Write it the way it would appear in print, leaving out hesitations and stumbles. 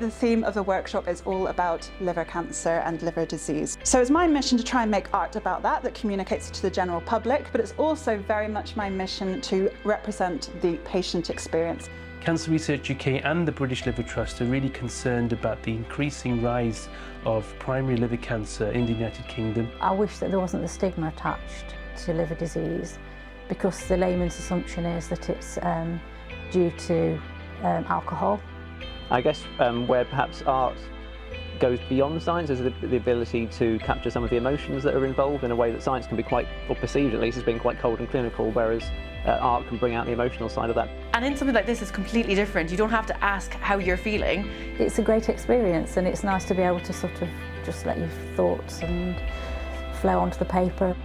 the theme of the workshop is all about liver cancer and liver disease. So it's my mission to try and make art about that communicates to the general public, but it's also very much my mission to represent the patient experience. Cancer Research UK and the British Liver Trust are really concerned about the increasing rise of primary liver cancer in the United Kingdom. I wish that there wasn't the stigma attached to liver disease, because the layman's assumption is that it's due to alcohol. I guess where perhaps art goes beyond science is the ability to capture some of the emotions that are involved in a way that science can be quite, or perceived at least, as being quite cold and clinical, whereas art can bring out the emotional side of that. And in something like this, it's completely different. You don't have to ask how you're feeling. It's a great experience, and it's nice to be able to sort of just let your thoughts and flow onto the paper.